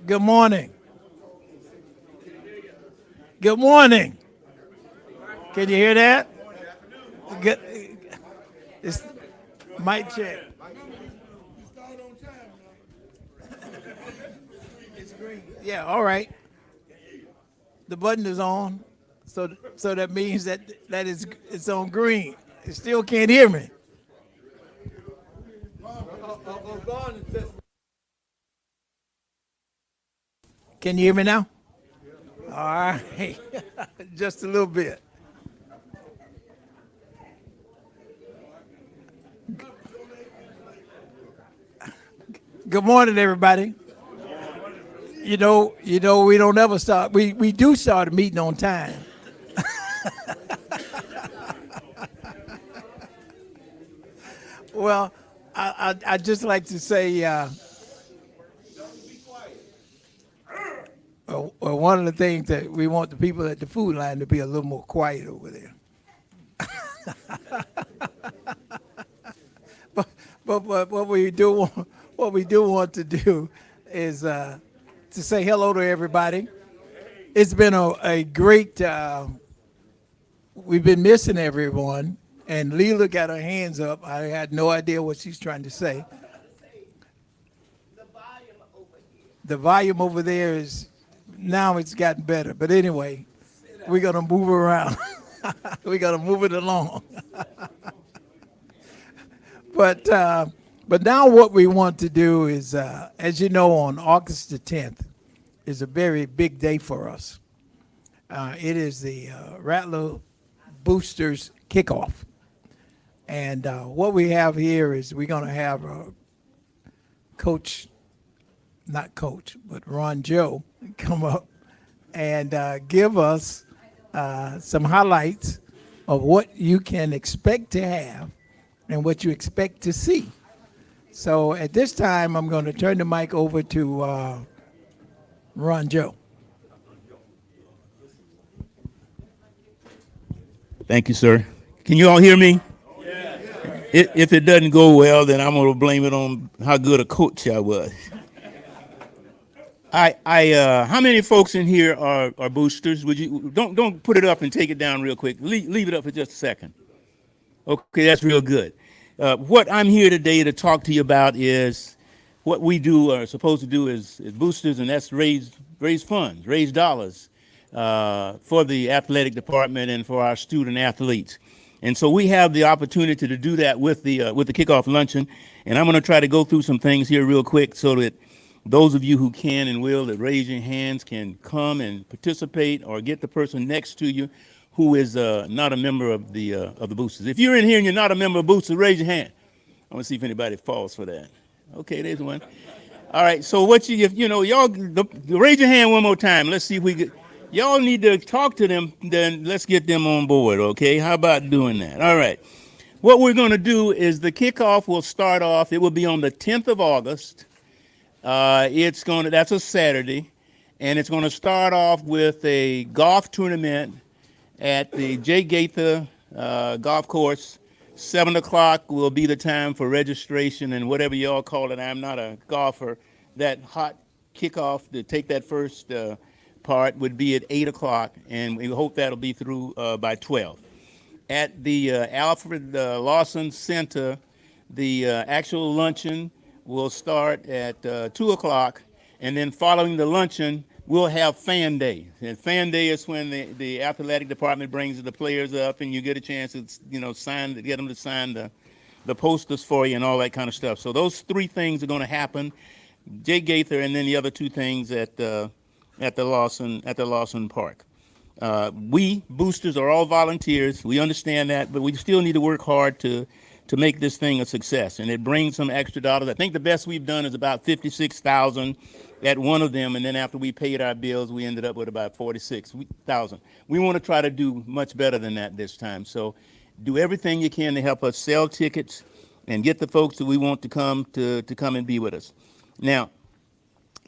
Good morning. Good morning. Can you hear that? Good. It's mic check. It's green. Yeah. All right. The button is on, so that means that it's on green. You still can't hear me. Can you hear me now? All right. Just a little bit. Good morning, everybody. We don't ever start. We do start a meeting on time. Well, I just like to say, one of the things that we want the people at the food line to be a little more quiet over there. But what we do want to do is to say hello to everybody. It's been a great. We've been missing everyone, and Leela got her hands up. I had no idea what she's trying to say. The volume over there is now it's gotten better. But anyway, we're gonna move around. We're gonna move it along. But now what we want to do is, as you know, on August the 10th is a very big day for us. It is the Rattler Boosters kickoff. And what we have here is we're going to have Ron Joe come up and give us some highlights of what you can expect to have and what you expect to see. So at this time, I'm going to turn the mic over to Ron Joe. Thank you, sir. Can you all hear me? Yeah. If it doesn't go well, then I'm going to blame it on how good a coach I was. How many folks in here are boosters? Would you don't put it up and take it down real quick. Leave it up for just a second. Okay, that's real good. What I'm here today to talk to you about is what we do are supposed to do as boosters, and that's raise funds, raise dollars for the athletic department and for our student athletes. And so we have the opportunity to do that with the kickoff luncheon. And I'm going to try to go through some things here real quick so that those of you who can and will that raise your hands can come and participate, or get the person next to you who is not a member of the boosters. If you're in here and you're not a member of boosters, raise your hand. I want to see if anybody falls for that. Okay, there's one. All right, so what y'all raise your hand one more time. Let's see if we get. Y'all need to talk to them, then let's get them on board, okay? How about doing that? All right. What we're going to do is the kickoff will start off, it will be on the 10th of August. That's a Saturday, and it's going to start off with a golf tournament at the J. Gaither Golf Course. 7 o'clock will be the time for registration and whatever y'all call it. I'm not a golfer. That hot kickoff to take that first part would be at 8 o'clock, and we hope that'll be through by 12. At the Alfred Lawson Center, the actual luncheon will start at 2 o'clock, and then following the luncheon, we'll have Fan Day. And Fan Day is when the athletic department brings the players up, and you get a chance to, get them to sign the posters for you and all that kind of stuff. So those three things are going to happen, Jay Gaither, and then the other two things at the Lawson Park. We boosters are all volunteers. We understand that, but we still need to work hard to make this thing a success, and it brings some extra dollars. I think the best we've done is about $56,000 at one of them, and then after we paid our bills, we ended up with about $46,000. We want to try to do much better than that this time. So do everything you can to help us sell tickets and get the folks that we want to come and be with us. Now,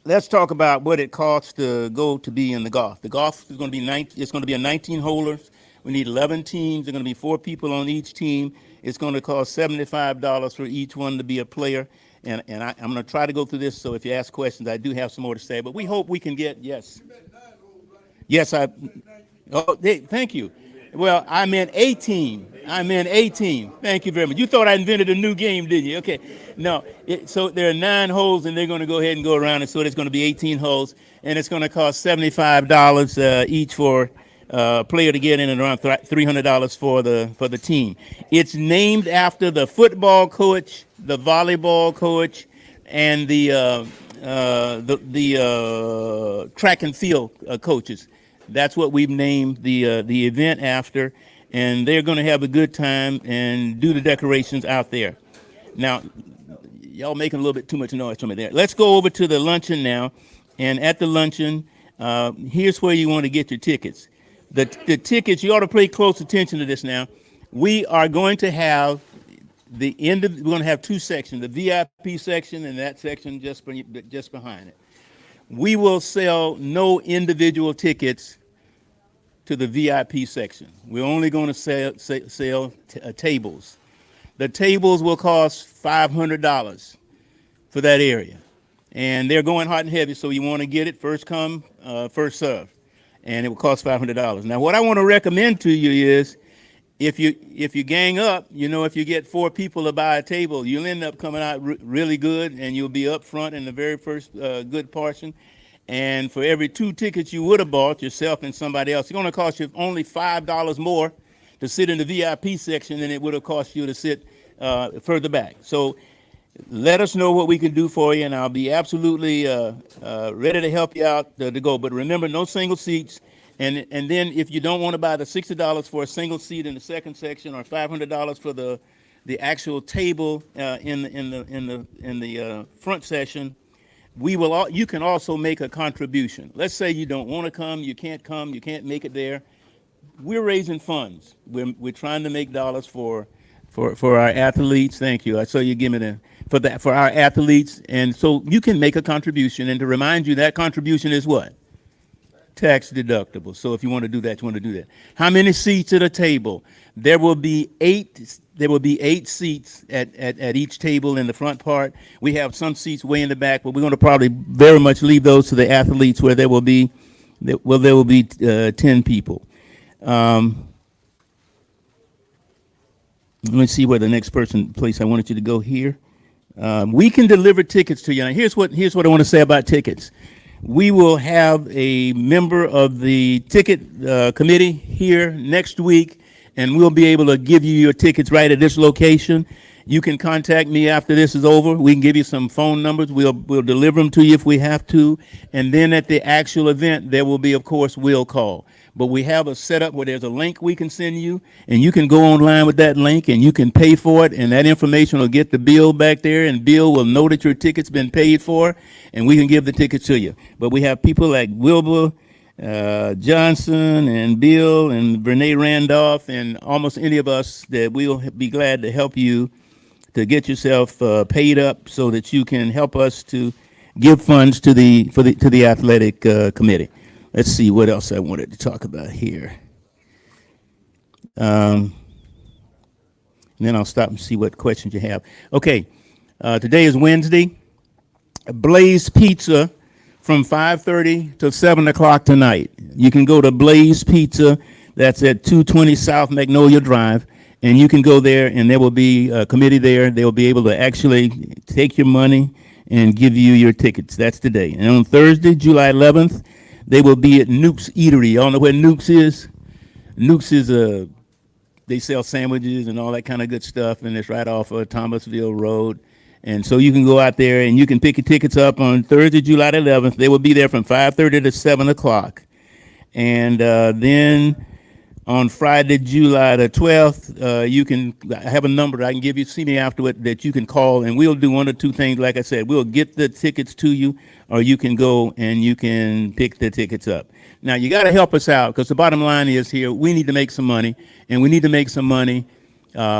let's talk about what it costs to go to be in the golf. The golf is going to be it's going to be a 19-holer. We need 11 teams. There are going to be 4 people on each team. It's going to cost $75 for each one to be a player. I'm going to try to go through this, so if you ask questions, I do have some more to say, but we hope we can get, yes. Yes, thank you. Well, I meant 18. I meant 18. Thank you very much. You thought I invented a new game, didn't you? Okay. No, so there are 9 holes, and they're going to go ahead and go around, and so there's going to be 18 holes, and it's going to cost $75 each for player to get in, and around $300 for the team. It's named after the football coach, the volleyball coach, and the track and field coaches. That's what we've named the event after, and they're going to have a good time and do the decorations out there. Now, y'all making a little bit too much noise from me there. Let's go over to the luncheon now, and at the luncheon, here's where you want to get your tickets. The tickets, you ought to pay close attention to this now. We are going to have we're going to have 2 sections, the VIP section and that section just behind it. We will sell no individual tickets to the VIP section. We're only going to sell tables. The tables will cost $500 for that area. And they're going hot and heavy, so you want to get it first come, first serve. And it will cost $500. Now, what I want to recommend to you is if you gang up, if you get 4 people to buy a table, you'll end up coming out really good, and you'll be up front in the very first good portion. And for every 2 tickets you would have bought, yourself and somebody else, it's going to cost you only $5 more to sit in the VIP section than it would have cost you to sit further back. So let us know what we can do for you, and I'll be absolutely ready to help you out to go. But remember, no single seats. And then if you don't want to buy the $60 for a single seat in the second section, or $500 for the actual table in the front session, you can also make a contribution. Let's say you don't want to come, you can't make it there. We're raising funds. We're trying to make dollars for our athletes. Thank you. I saw you give me for our athletes, and so you can make a contribution. And to remind you, that contribution is what? Tax deductible. So if you want to do that, you want to do that. How many seats at a table? There will be 8. There will be 8 seats at each table in the front part. We have some seats way in the back, but we're going to probably very much leave those to the athletes, where there will be 10 people. Let me see where the next place I wanted you to go here. We can deliver tickets to you. Now, here's what I want to say about tickets. We will have a member of the ticket committee here next week, and we'll be able to give you your tickets right at this location. You can contact me after this is over. We can give you some phone numbers. We'll deliver them to you if we have to. And then at the actual event, there will be, of course, will call. But we have a setup where there's a link we can send you, and you can go online with that link, and you can pay for it, and that information will get the bill back there, and Bill will know that your ticket's been paid for, and we can give the tickets to you. But we have people like Wilbur Johnson and Bill and Brene Randolph and almost any of us that we'll be glad to help you to get yourself paid up so that you can help us to give funds to the athletic committee. Let's see what else I wanted to talk about here. And then I'll stop and see what questions you have. Okay, today is Wednesday. Blaze Pizza from 5:30 to 7 o'clock tonight. You can go to Blaze Pizza. That's at 220 South Magnolia Drive. And you can go there, and there will be a committee there. They will be able to actually take your money and give you your tickets. That's today. And on Thursday, July 11th, they will be at Nuke's Eatery. Y'all know where Nuke's is? Nuke's is they sell sandwiches and all that kind of good stuff, and it's right off of Thomasville Road. And so you can go out there, and you can pick your tickets up on Thursday, July 11th. They will be there from 5:30 to 7 o'clock. And then on Friday, July the 12th, you can have a number I can give you, see me afterward, that you can call, and we'll do one or two things. Like I said, we'll get the tickets to you, or you can go and you can pick the tickets up. Now, you got to help us out, because the bottom line is here, we need to make some money, and we need to make some money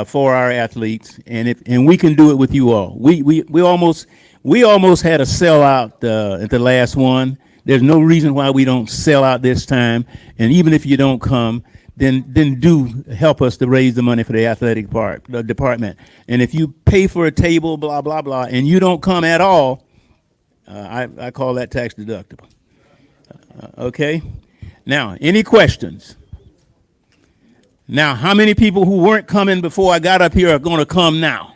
for our athletes, and we can do it with you all. We almost had a sellout at the last one. There's no reason why we don't sell out this time, and even if you don't come, then do help us to raise the money for the athletic department. And if you pay for a table, blah, blah, blah, and you don't come at all, I call that tax deductible. Okay? Now, any questions? Now, how many people who weren't coming before I got up here are going to come now?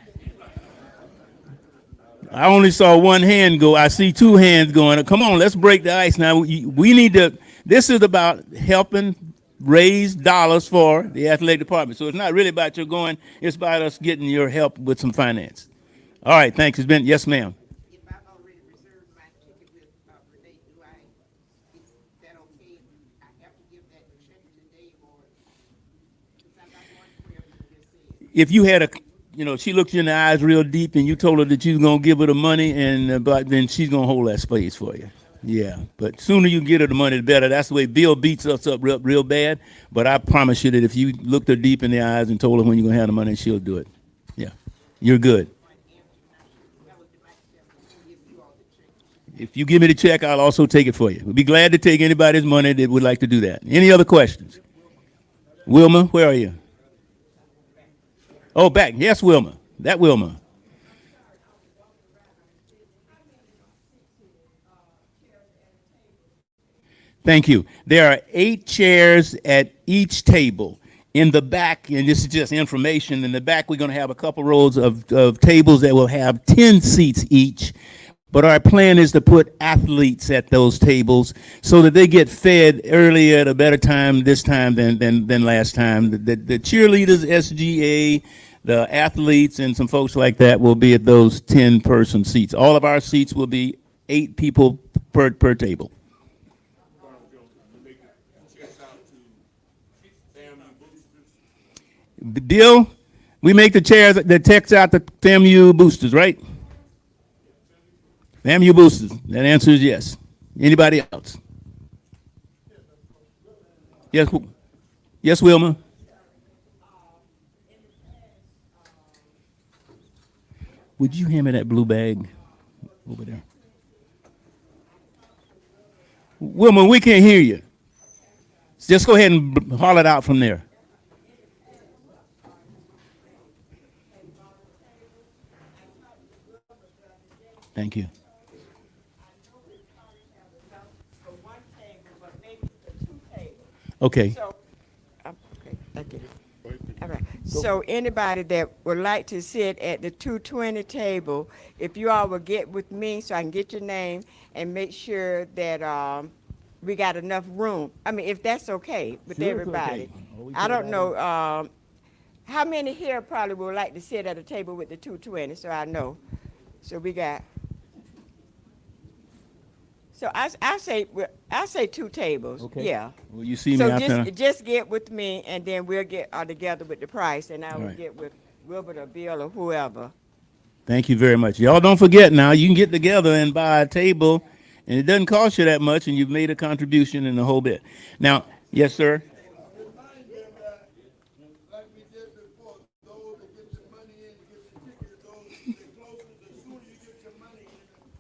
I only saw one hand go. I see two hands going. Come on, let's break the ice now. We need to, this is about helping raise dollars for the athletic department. So it's not really about your going, it's about us getting your help with some finance. All right, thanks. It's been, yes, ma'am. If I've already reserved my ticket with Renee, is that okay? I have to give that check today, or, because I'm not going to wherever you just said. If you had she looked you in the eyes real deep and you told her that you was going to give her the money, and then she's going to hold that space for you. Yeah, but sooner you get her the money, the better. That's the way Bill beats us up real bad. But I promise you that if you looked her deep in the eyes and told her when you're going to have the money, she'll do it. Yeah, you're good. If you give me the check, I'll also take it for you. We'll be glad to take anybody's money that would like to do that. Any other questions? Wilma, where are you? Oh, back. Yes, Wilma. That Wilma. Thank you. There are 8 chairs at each table. In the back, and this is just information, in the back we're going to have a couple rows of tables that will have 10 seats each. But our plan is to put athletes at those tables so that they get fed earlier at a better time this time than last time. The cheerleaders, SGA, the athletes, and some folks like that will be at those 10-person seats. All of our seats will be 8 people per table. The deal, we make the chairs that text out the FAMU boosters, right? FAMU boosters. That answer is yes. Anybody else? Yes, yes, Wilma. Would you hand me that blue bag over there? Wilma, we can't hear you. Just go ahead and haul it out from there. Thank you. Okay. So, okay, I get it. All right. So anybody that would like to sit at the 220 table, if you all will get with me so I can get your name and make sure that we got enough room. I mean, if that's okay with Sure, it's everybody. okay. I don't know, how many here probably would like to sit at a table with the 220, so I know. So we got, so I say 2 tables. Okay. Yeah. Well, you see me So after. just get with me, and then we'll get together with the price, and I will Right. get with Wilbert or Bill or whoever. Thank you very much. Y'all don't forget now, you can get together and buy a table, and it doesn't cost you that much, and you've made a contribution in the whole bit. Now, yes, sir? Remind them that, like we did before, those that get your money in, get your ticket, those that closer, the sooner you get your money in,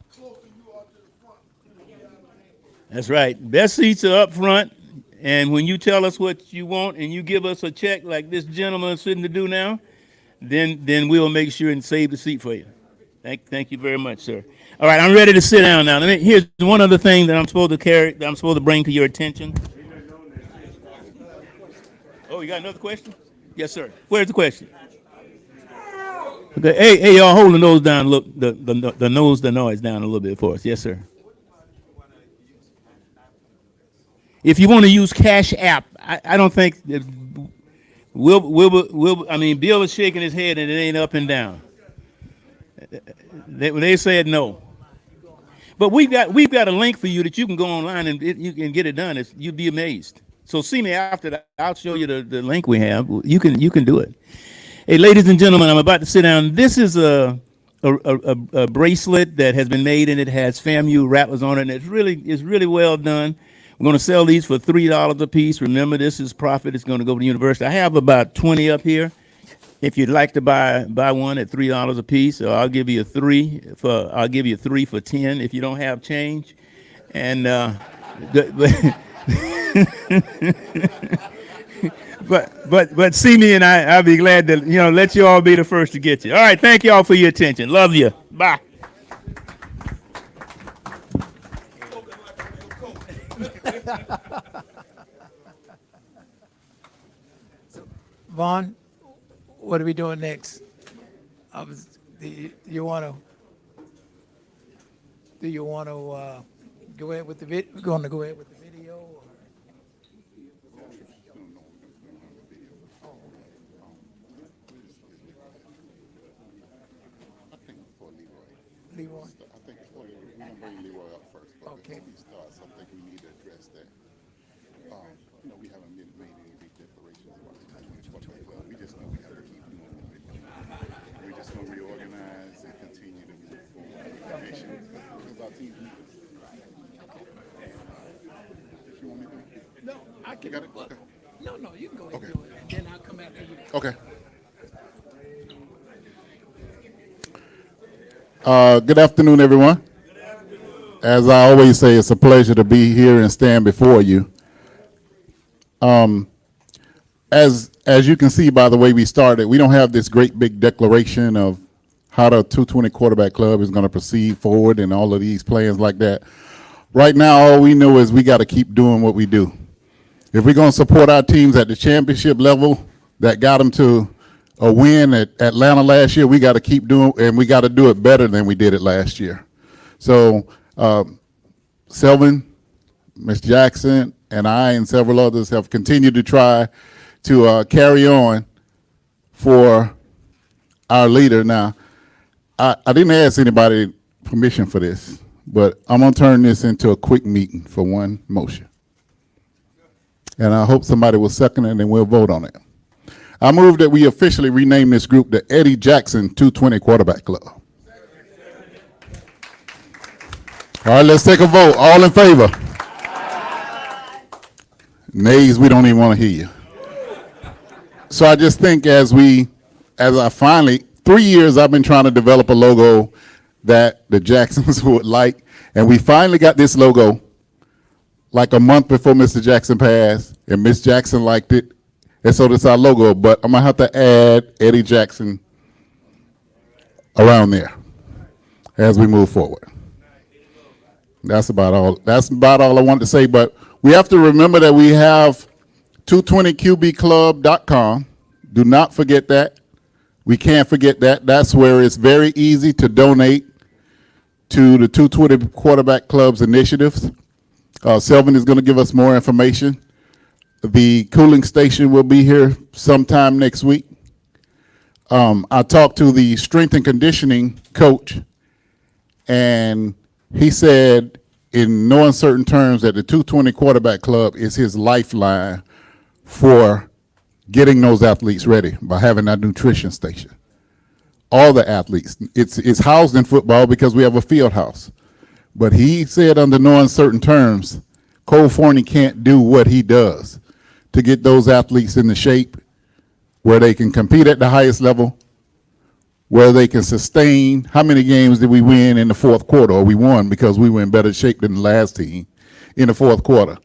the closer you are to the front. That's right. Best seats are up front, and when you tell us what you want and you give us a check like this gentleman is sitting to do now, then we'll make sure and save the seat for you. Thank you very much, sir. All right, I'm ready to sit down now. Here's one other thing that I'm supposed to bring to your attention. Oh, you got another question? Yes, sir. Where's the question? Okay, hey, y'all, hold the nose down. Look, the noise down a little bit for us. Yes, sir. If you want to use Cash App, I don't think that Bill is shaking his head and it ain't up and down. They said no. But we've got a link for you that you can go online and you can get it done. You'd be amazed. So see me after that. I'll show you the link we have. You can do it. Hey, ladies and gentlemen, I'm about to sit down. This is a bracelet that has been made, and it has FAMU Rattlers on it, and it's really well done. We're going to sell these for $3 a piece. Remember, this is profit. It's going to go to the university. I have about 20 up here. If you'd like to buy one at $3 a piece, I'll give you 3 for 10 if you don't have change. And but see me and I'll be glad to let you all be the first to get you. All right, thank you all for your attention. Love you. Bye. Vaughn, what are we doing next? You want to? Do you want to go ahead with the video? We're going to go ahead with the video. Or? Leroy. I think we're going to bring Leroy up first, but Okay. before we start, so I think we need to address that. We haven't made any big declarations about the 2020 club. We just know we have to keep doing what we're doing. We're just going to reorganize and continue to move forward. Because our team needs us. If you want me to. No, I can. You got it? Okay. No, you can go ahead Okay. and do it, and then I'll come after you. Okay. Good afternoon, everyone. As I always say, it's a pleasure to be here and stand before you. As you can see by the way we started, we don't have this great big declaration of how the 220 quarterback club is going to proceed forward and all of these plans like that. Right now, all we know is we got to keep doing what we do. If we're going to support our teams at the championship level that got them to a win at Atlanta last year, we got to keep doing, and we got to do it better than we did it last year. So, Selvin, Ms. Jackson, and I and several others have continued to try to carry on for our leader. Now, I didn't ask anybody permission for this, but I'm going to turn this into a quick meeting for one motion. And I hope somebody will second it and we'll vote on it. I move that we officially rename this group the Eddie Jackson 220 Quarterback Club. All right, let's take a vote. All in favor? Nays, we don't even want to hear you. So I just think as I finally, 3 years I've been trying to develop a logo that the Jacksons would like, and we finally got this logo like a month before Mr. Jackson passed, and Miss Jackson liked it. And so that's our logo, but I'm gonna have to add Eddie Jackson around there as we move forward. That's about all I wanted to say, but we have to remember that we have 220qbclub.com. Do not forget that. We can't forget that. That's where it's very easy to donate to the 220 Quarterback Club's initiatives. Selvin is gonna give us more information. The cooling station will be here sometime next week. I talked to the strength and conditioning coach, and he said in no uncertain terms that the 220 Quarterback Club is his lifeline for getting those athletes ready by having that nutrition station. All the athletes. It's housed in football because we have a field house. But he said under no uncertain terms, Cole Forney can't do what he does to get those athletes in the shape where they can compete at the highest level, where they can sustain. How many games did we win in the fourth quarter? Or we won because we were in better shape than the last team in the fourth quarter.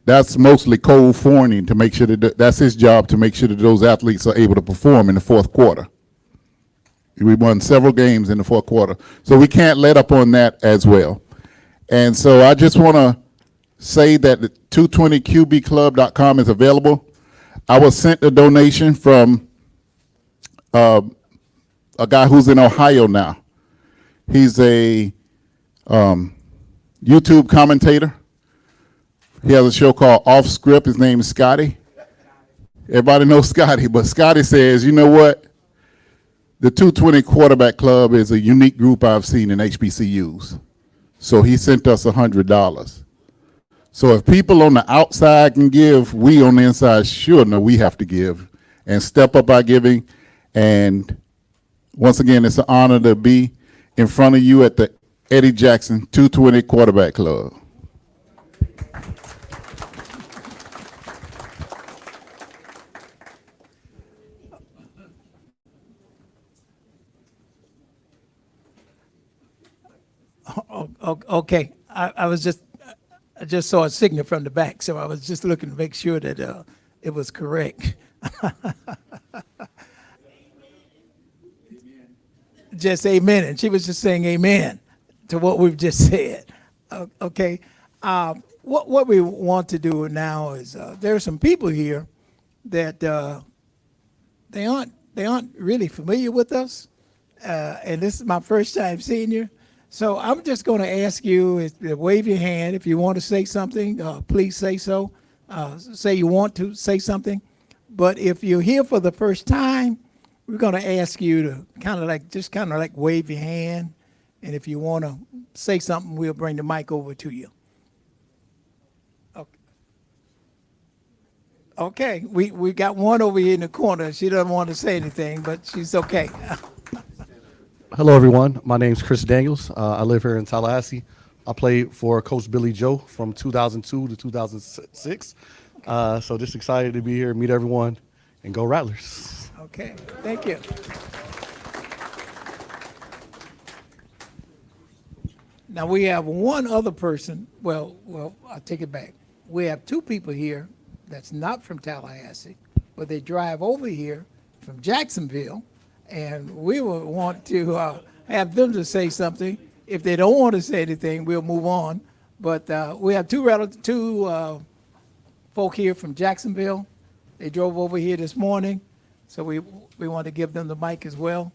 That's mostly Cole Forney to make sure that's his job, to make sure that those athletes are able to perform in the fourth quarter. We won several games in the fourth quarter. So we can't let up on that as well. And so I just want to say that the 220qbclub.com is available. I was sent a donation from a guy who's in Ohio now. He's a YouTube commentator. He has a show called Off Script. His name is Scotty. Everybody knows Scotty, but Scotty says, you know what? The 220 Quarterback Club is a unique group I've seen in HBCUs. So he sent us $100. So if people on the outside can give, we on the inside sure know we have to give and step up our giving. And once again, it's an honor to be in front of you at the Eddie Jackson 220 Quarterback Club. Okay, I was just, I just saw a signal from the back, so I was just looking to make sure that it was correct. Just amen. And she was just saying amen to what we've just said. Okay. What we want to do now is there are some people here that they aren't really familiar with us, and this is my first time seeing you. So I'm just going to ask you to wave your hand if you want to say something. Please say so. Say you want to say something. But if you're here for the first time, we're going to ask you to kind of like wave your hand, and if you want to say something, we'll bring the mic over to you. Okay, we got one over here in the corner. She doesn't want to say anything, but she's okay. Hello, everyone. My name's Chris Daniels. I live here in Tallahassee. I played for Coach Billy Joe from 2002 to 2006. So just excited to be here, meet everyone, and go Rattlers. Okay, thank you. Now we have one other person. Well, I'll take it back. We have two people here that's not from Tallahassee, but they drive over here from Jacksonville, and we will want to have them to say something. If they don't want to say anything, we'll move on. But we have two folk here from Jacksonville. They drove over here this morning, so we want to give them the mic as well.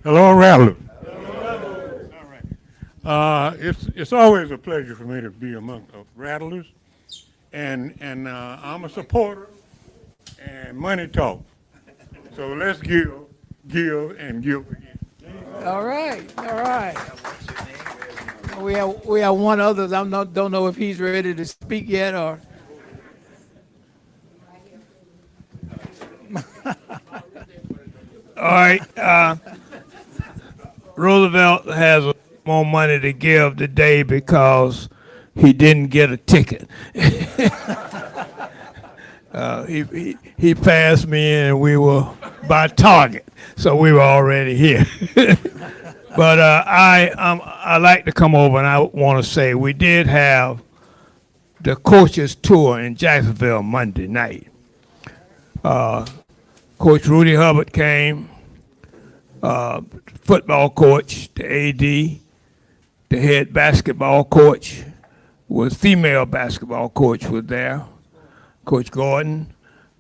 Hello, Rattler. It's always a pleasure for me to be among the Rattlers, and I'm a supporter, and money talk. So let's give, and give again. All right. We have one other. Don't know if he's ready to speak yet or. All right. Roosevelt has more money to give today because he didn't get a ticket. He passed me in, and we were by Target, so we were already here. But I like to come over, and I want to say we did have the coaches tour in Jacksonville Monday night. Coach Rudy Hubbard came, football coach, the AD, the head basketball coach, was female basketball coach was there, Coach Gordon.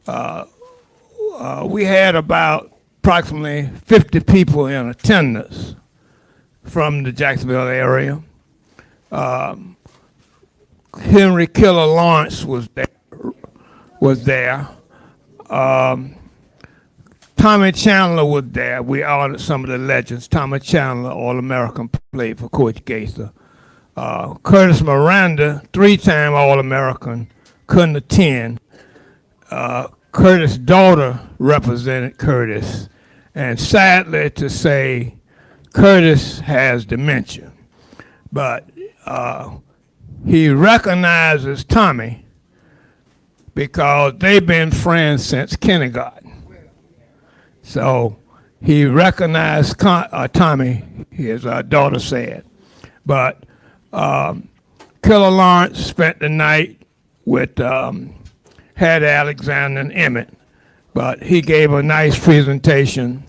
We had about approximately 50 people in attendance from the Jacksonville area. Henry Killer Lawrence was there. Tommy Chandler was there. We honored some of the legends. Tommy Chandler, All-American, played for Coach Gaither. Curtis Miranda, three-time All-American, couldn't attend. Curtis' daughter represented Curtis. And sadly to say, Curtis has dementia. But he recognizes Tommy because they've been friends since kindergarten. So he recognized Tommy, his daughter said. But Killer Lawrence spent the night with Hattie Alexander and Emmett, but he gave a nice presentation.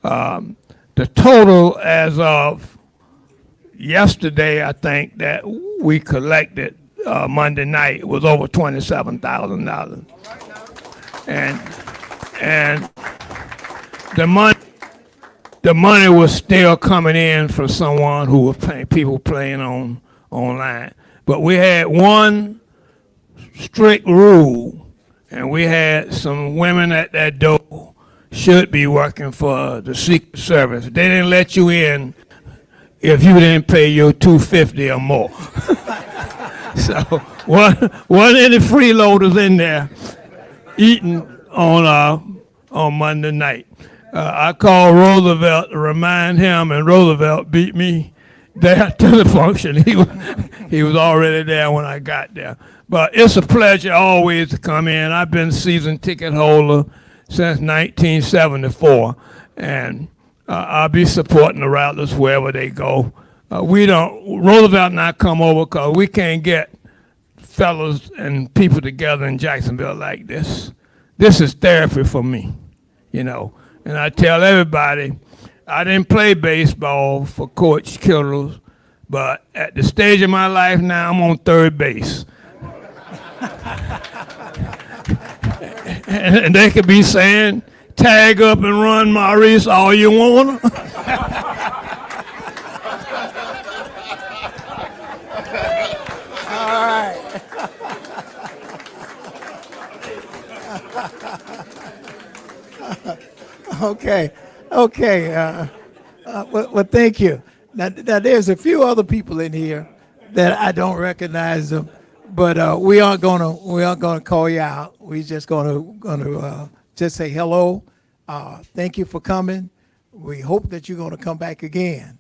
The total as of yesterday, I think, that we collected Monday night was over $27,000. And the money was still coming in from someone who was playing, people playing online. But we had one strict rule, and we had some women at that door should be working for the Secret Service. They didn't let you in if you didn't pay your $250 or more. So wasn't any freeloaders in there eating on Monday night. I called Roosevelt to remind him, and Roosevelt beat me there to the function. He was already there when I got there. But it's a pleasure always to come in. I've been season ticket holder since 1974, and I'll be supporting the Rattlers wherever they go. Roosevelt not come over because we can't get fellows and people together in Jacksonville like this. This is therapy for me, you know. And I tell everybody, I didn't play baseball for Coach Kittle, but at the stage of my life now, I'm on third base. And they could be saying, tag up and run, Maurice, all you want. Okay, okay. Well, thank you. Now, there's a few other people in here that I don't recognize them, but we aren't gonna call you out. We just gonna just say hello. Thank you for coming. We hope that you're gonna come back again.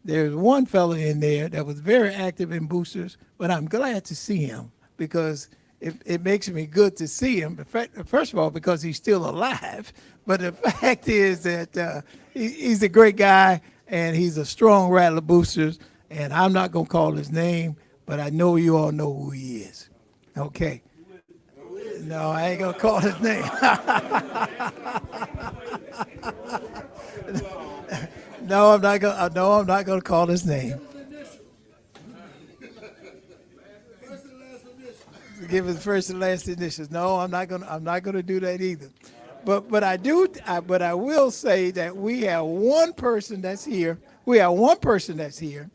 There's one fellow in there that was very active in boosters, but I'm glad to see him because it makes me good to see him. First of all, because he's still alive, but the fact is that he's a great guy and he's a strong Rattler Boosters. And I'm not gonna call his name, but I know you all know who he is. Okay. No, I ain't gonna call his name. No, I'm not gonna. No, I'm not gonna call his name. Give his first and last initials. No, I'm not gonna do that either. But I will say that we have one person that's here. We have one person that's here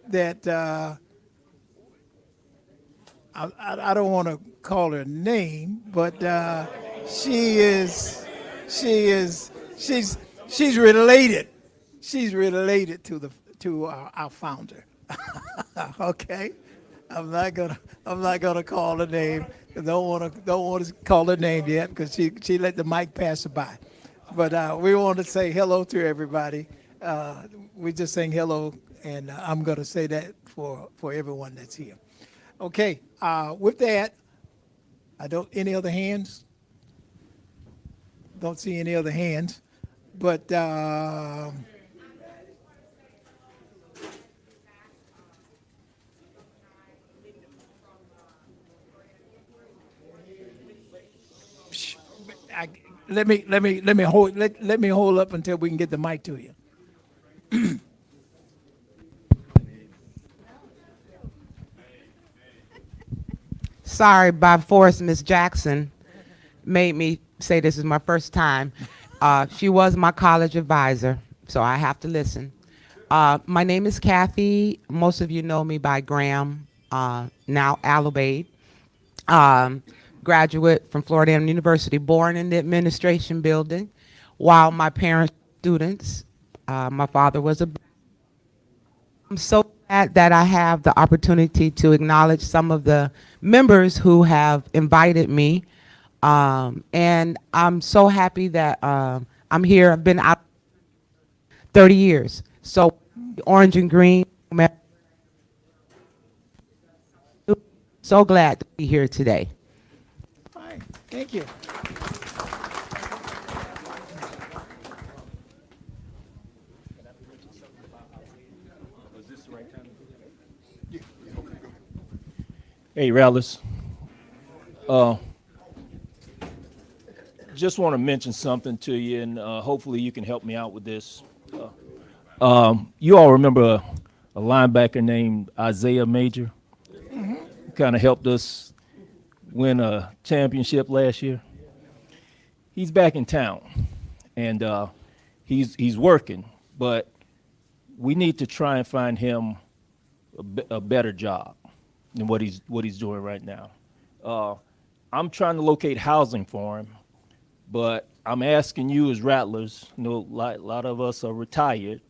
that I don't want to call her name, but she's related. She's related to our founder. Okay, I'm not gonna call her name. Don't want to call her name yet because she let the mic pass her by. But we want to say hello to everybody. We just saying hello, and I'm gonna say that for everyone that's here. Okay. With that, any other hands? Don't see any other hands, but. Let me hold up until we can get the mic to you. Sorry, by force, Miss Jackson made me say this is my first time. She was my college advisor, so I have to listen. My name is Kathy. Most of you know me by Graham, now Alabade. Graduate from Florida A&M University, born in the administration building. While my parents were students, my father was a. I'm so glad that I have the opportunity to acknowledge some of the members who have invited me, and I'm so happy that I'm here. I've been out 30 years, so orange and green. So glad to be here today. Fine. Thank you. Hey, Rattlers. Just want to mention something to you, and hopefully you can help me out with this. You all remember a linebacker named Isaiah Major? Mm-hmm. Kind of helped us win a championship last year. He's back in town, and he's working, but we need to try and find him a better job than what he's doing right now. I'm trying to locate housing for him, but I'm asking you as Rattlers, a lot of us are retired,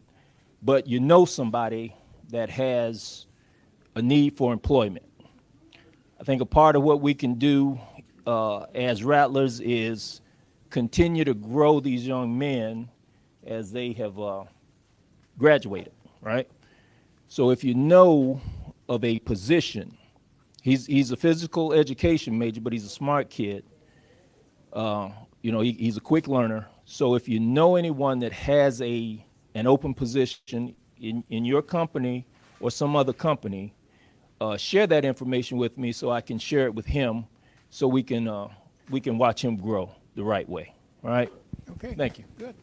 but you know somebody that has a need for employment. I think a part of what we can do as Rattlers is continue to grow these young men as they have graduated, right? So if you know of a position, he's a physical education major, but he's a smart kid. you know, he's a quick learner. So if you know anyone that has an open position in your company or some other company, share that information with me so I can share it with him, so we can watch him grow the right way. All right. Okay. Thank you. Good.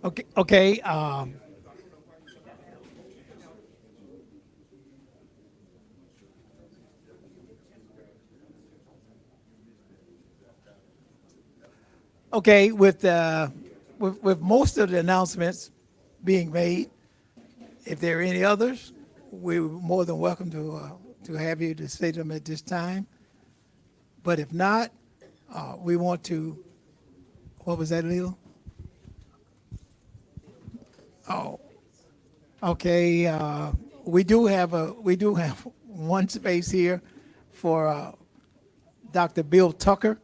Okay, okay, okay, with most of the announcements being made, if there are any others, we're more than welcome to have you to say them at this time. But if not, we want to, what was that, Lila? Oh, okay, we do have one space here for Dr. Bill Tucker.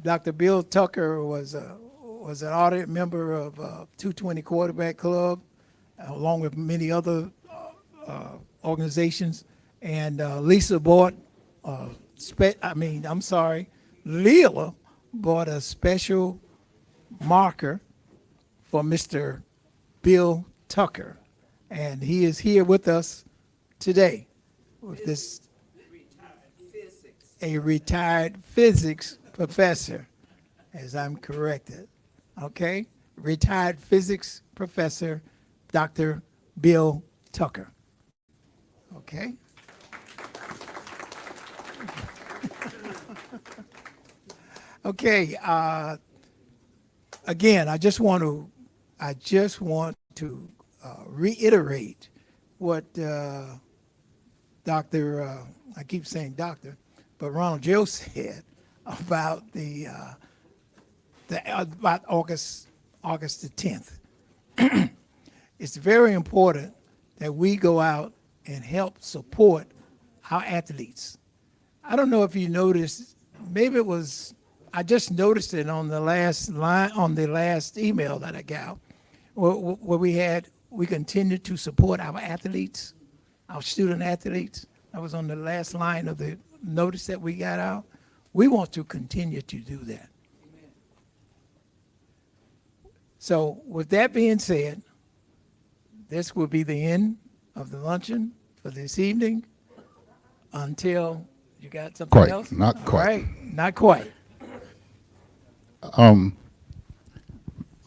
Dr. Bill Tucker was an audit member of 220 Quarterback Club, along with many other organizations. And Lisa bought, Leela bought a special marker for Mr. Bill Tucker, and he is here with us today with this, a retired physics professor, as I'm corrected. Okay, retired physics professor, Dr. Bill Tucker. Okay. Okay. Again, I just want to reiterate what Dr. I keep saying doctor, but Ronald Joe said about about August the 10th. It's very important that we go out and help support our athletes. I don't know if you noticed, maybe it was, I just noticed it on the last line, on the last email that I got, where we continue to support our athletes, our student athletes. That was on the last line of the notice that we got out. We want to continue to do that. So with that being said, this will be the end of the luncheon for this evening until you got something Quite, else? not All quite. right, not quite.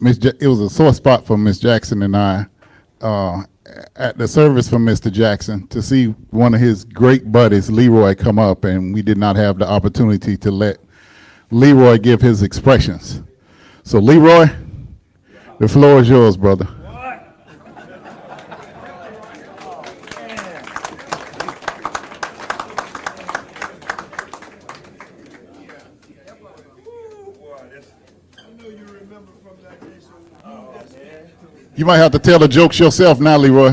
It was a sore spot for Miss Jackson and I at the service for Mr. Jackson to see one of his great buddies, Leroy, come up, and we did not have the opportunity to let Leroy give his expressions. So Leroy, the floor is yours, brother. You might have to tell the jokes yourself now, Leroy.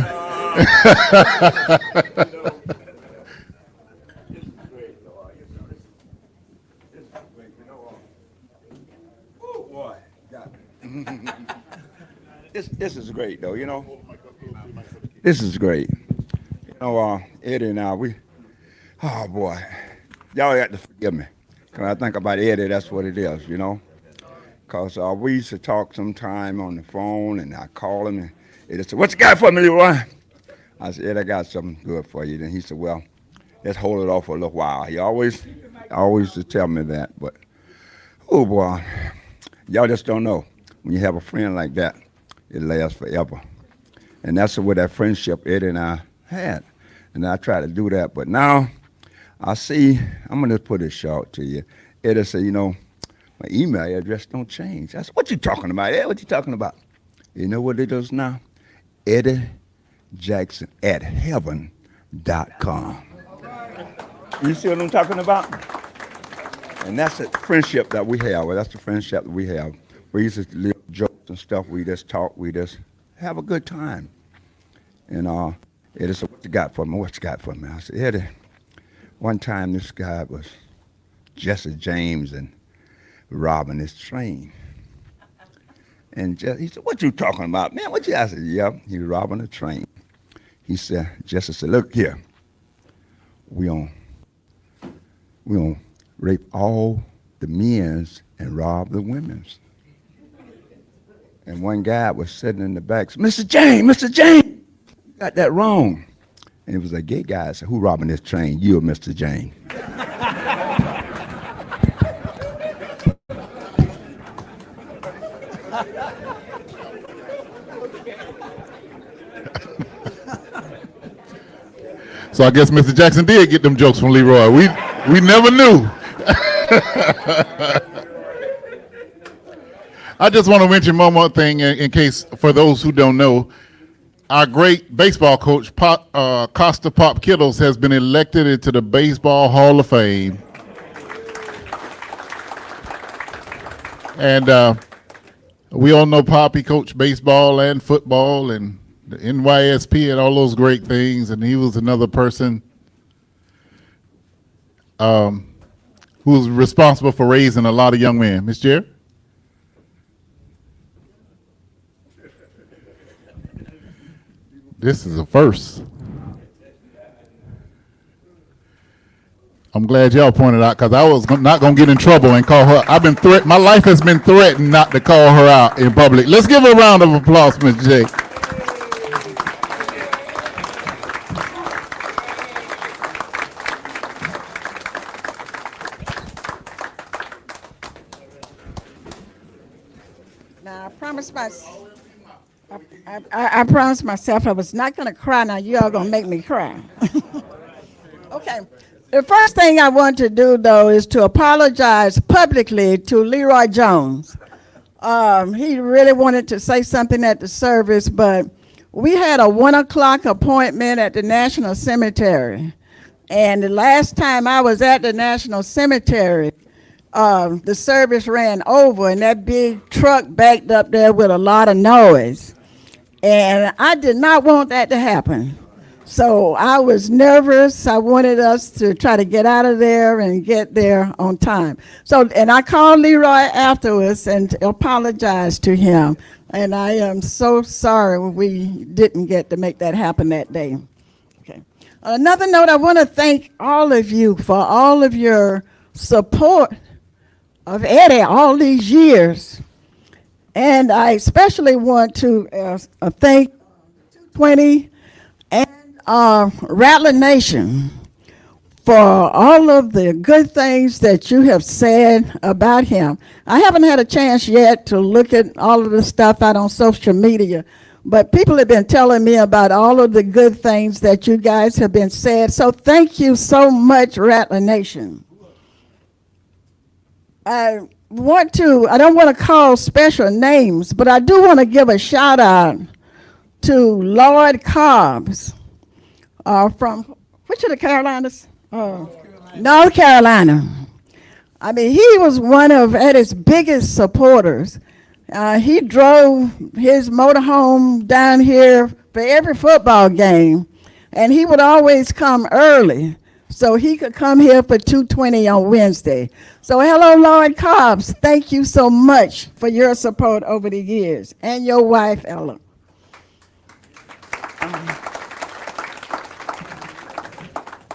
This is great, though, you know. This is great. You know, Eddie and I, oh boy, y'all have to forgive me. When I think about Eddie, that's what it is, you know. Because we used to talk sometime on the phone, and I call him, and he said, "What you got for me, Leroy?" I said, "Ed, I got something good for you." Then he said, "Well, let's hold it off for a little while." He always used to tell me that. But, oh, boy, y'all just don't know. When you have a friend like that, it lasts forever. And that's what that friendship Eddie and I had. And I try to do that. But now I see, I'm going to put it short to you. Eddie said, "You know, my email address don't change." I said, "What you talking about, Ed? What you talking about?" You know what it is now? Eddie Jackson at heaven.com. You see what I'm talking about? And that's the friendship that we have. Well, that's the friendship that we have. We used to live jokes and stuff. We just talk. We just have a good time. And Eddie said, "What you got for me? What you got for me?" I said, "Eddie, one time this guy was Jesse James and robbing his train. And he said, "What you talking about, man? What you?" I said, "Yep, he was robbing a train." He said, Jesse said, "Look here, we on rape all the men's and rob the women's." And one guy was sitting in the back, said, Mr. James, you got that wrong." And it was a gay guy. I said, "Who robbing this train? You or Mr. James?" So I guess Mr. Jackson did get them jokes from Leroy. We never knew. I just want to mention one more thing in case, for those who don't know, our great baseball coach, Costa Pop Kittles, has been elected into the Baseball Hall of Fame. And we all know Pop. He coached baseball and football and the NYSP and all those great things. And he was another person who was responsible for raising a lot of young men. Ms. Jerry? This is a first. I'm glad y'all pointed out, because I was not going to get in trouble and call her. My life has been threatened not to call her out in public. Let's give her a round of applause, Ms. J. Now, I promised myself I was not going to cry. Now, you all going to make me cry. Okay. The first thing I want to do, though, is to apologize publicly to Leroy Jones. He really wanted to say something at the service, but we had a 1 o'clock appointment at the National Cemetery. And the last time I was at the National Cemetery, the service ran over, and that big truck backed up there with a lot of noise. And I did not want that to happen. So I was nervous. I wanted us to try to get out of there and get there on time. And I called Leroy afterwards and apologized to him. And I am so sorry we didn't get to make that happen that day. Okay. Another note, I want to thank all of you for all of your support of Eddie all these years. And I especially want to thank 220 and Rattler Nation for all of the good things that you have said about him. I haven't had a chance yet to look at all of the stuff out on social media, but people have been telling me about all of the good things that you guys have been said. So thank you so much, Rattler Nation. I don't want to call special names, but I do want to give a shout out to Lloyd Cobbs from, which of the Carolinas? North Carolina. I mean, he was one of Eddie's biggest supporters. He drove his motorhome down here for every football game, and he would always come early so he could come here for 2:20 on Wednesday. So hello, Lloyd Cobbs. Thank you so much for your support over the years, and your wife, Ella.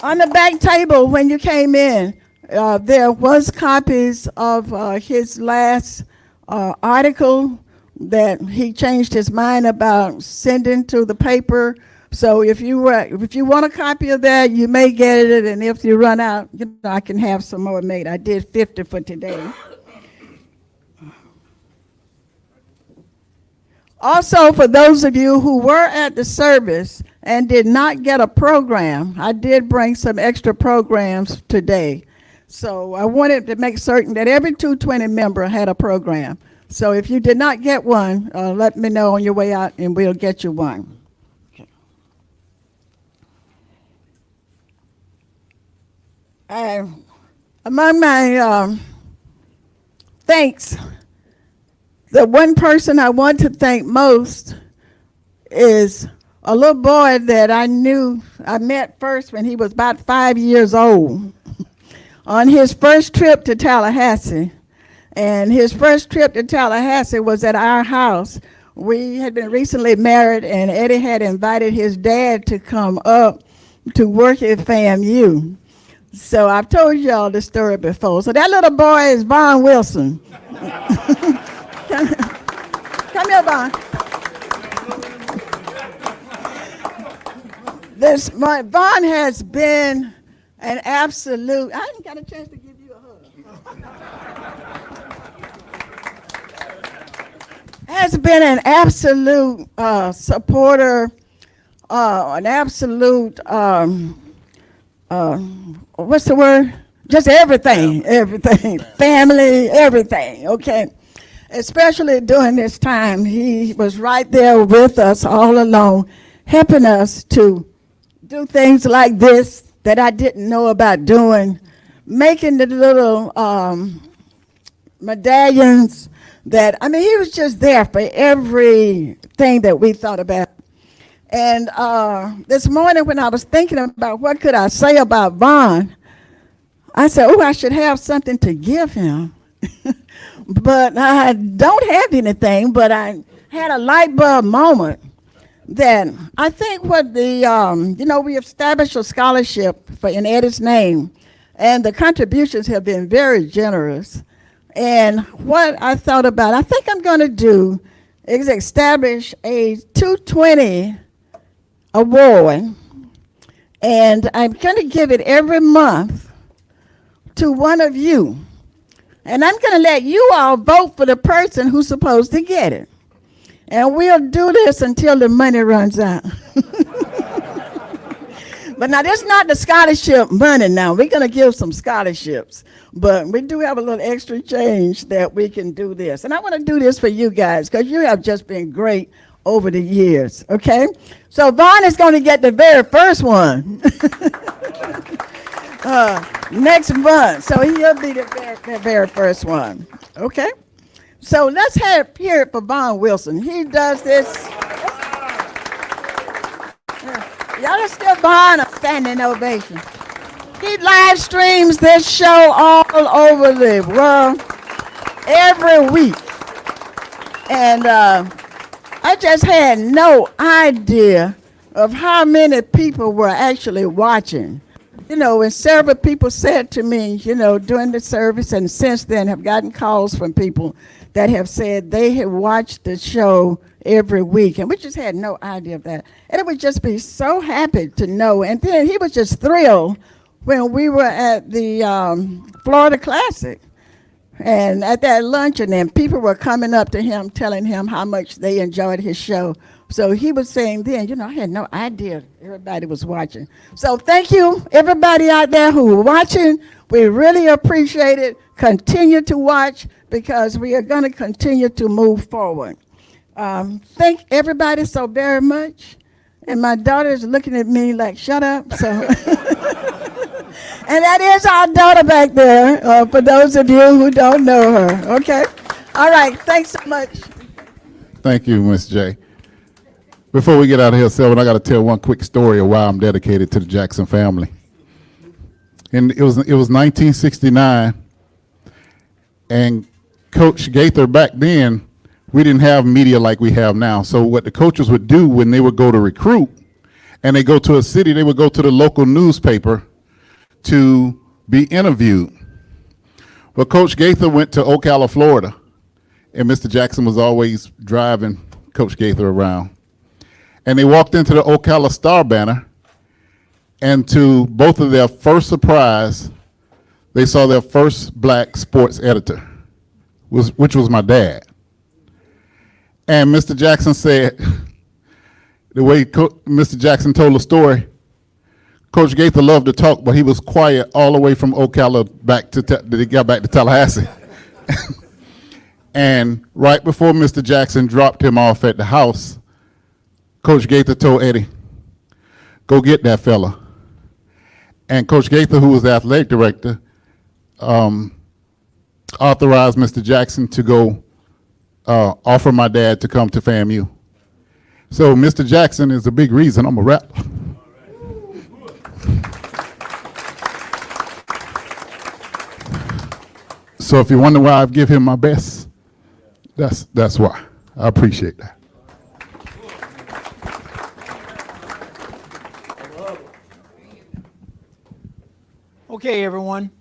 On the back table when you came in, there was copies of his last article that he changed his mind about sending to the paper. So if you want a copy of that, you may get it, and if you run out, I can have some more made. I did 50 for today. Also, for those of you who were at the service and did not get a program, I did bring some extra programs today. So I wanted to make certain that every 220 member had a program. So if you did not get one, let me know on your way out and we'll get you one. Okay. Among my thanks, the one person I want to thank most is a little boy that I met first when he was about 5 years old. On his first trip to Tallahassee, And his first trip to Tallahassee was at our house. We had been recently married, and Eddie had invited his dad to come up to work at FAMU. So I've told y'all this story before. So that little boy is Vaughn Wilson. Come here, Vaughn. Vaughn has been an absolute, I didn't get a chance to give you a hug. Has been an absolute supporter, an absolute, what's the word? Just everything, everything, family, everything, okay? Especially during this time, he was right there with us all along, helping us to do things like this that I didn't know about doing, making the little medallions that, I mean, he was just there for everything that we thought about. And this morning when I was thinking about what could I say about Vaughn, I said, oh, I should have something to give him. But I don't have anything, but I had a light bulb moment that I think what the, we established a scholarship in Eddie's name, and the contributions have been very generous. And what I thought about, I think I'm going to do is establish a 220 award, and I'm going to give it every month to one of you. And I'm going to let you all vote for the person who's supposed to get it. And we'll do this until the money runs out. But now, this is not the scholarship money now. We're going to give some scholarships. But we do have a little extra change that we can do this. And I want to do this for you guys because you have just been great over the years, okay? So Vaughn is going to get the very first one next month. So he'll be the very first one, okay? So let's hear it for Vaughn Wilson. He does this. Y'all are still Vaughn a standing ovation. He live streams this show all over the world every week. And I just had no idea of how many people were actually watching. And several people said to me, during the service and since then have gotten calls from people that have said they have watched the show every week. And we just had no idea of that. And it would just be so happy to know. And then he was just thrilled when we were at the Florida Classic. And at that luncheon, and people were coming up to him, telling him how much they enjoyed his show. So he was saying then, I had no idea everybody was watching. So thank you, everybody out there who are watching. We really appreciate it. Continue to watch because we are going to continue to move forward. Thank everybody so very much. And my daughter is looking at me like, shut up. So, and that is our daughter back there, for those of you who don't know her. Okay? All right. Thanks so much. Thank you, Ms. J. Before we get out of here, Sylvan, I got to tell one quick story of why I'm dedicated to the Jackson family. And it was 1969, and Coach Gaither back then, we didn't have media like we have now. So what the coaches would do when they would go to recruit and they go to a city, they would go to the local newspaper to be interviewed. Well, Coach Gaither went to Ocala, Florida, and Mr. Jackson was always driving Coach Gaither around. And they walked into the Ocala Star banner, and to both of their first surprise, they saw their first black sports editor, which was my dad. And Mr. Jackson said, the way Mr. Jackson told the story, Coach Gaither loved to talk, but he was quiet all the way from Ocala back to they got back to Tallahassee. And right before Mr. Jackson dropped him off at the house, Coach Gaither told Eddie, go get that fella. And Coach Gaither, who was the athletic director, authorized Mr. Jackson to go offer my dad to come to FAMU. So Mr. Jackson is a big reason I'm a Rattler. So if you wonder why I give him my best, that's why. I appreciate that. Okay, everyone.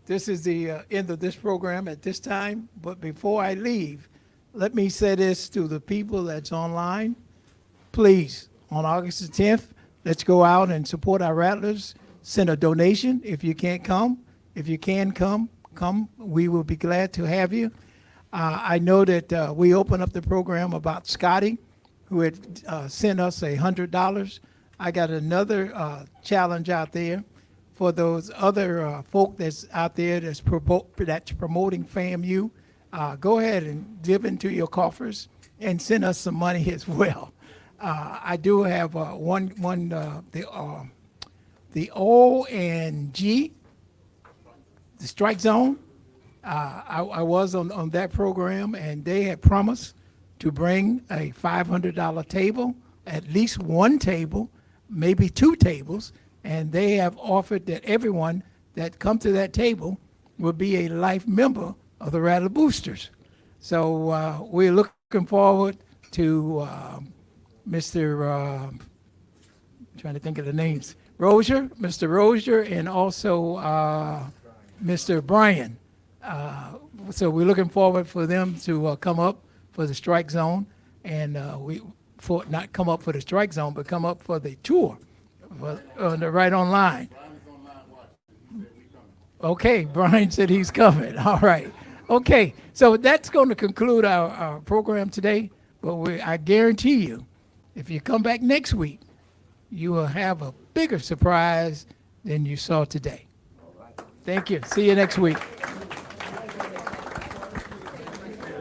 This is the end of this program at this time. But before I leave, let me say this to the people that's online. Please, on August the 10th, let's go out and support our Rattlers. Send a donation if you can't come. If you can come. We will be glad to have you. I know that we opened up the program about Scotty, who had sent us $100. I got another challenge out there for those other folk that's out there that's promoting FAMU. Go ahead and dip into your coffers and send us some money as well. I do have the O and G, the strike zone. I was on that program, and they had promised to bring a $500 table, at least one table, maybe two tables, and they have offered that everyone that come to that table will be a life member of the Rattler Boosters. So we're looking forward to Mr. Trying to think of the names, Mr. Rozier, and also Mr. Bryan. So we're looking forward for them to come up for the strike zone, and not come up for the strike zone, but come up for the tour, right online. Okay, Brian said he's coming. All right. Okay, so that's going to conclude our program today. But I guarantee you, if you come back next week, you will have a bigger surprise than you saw today. Thank you. See you next week.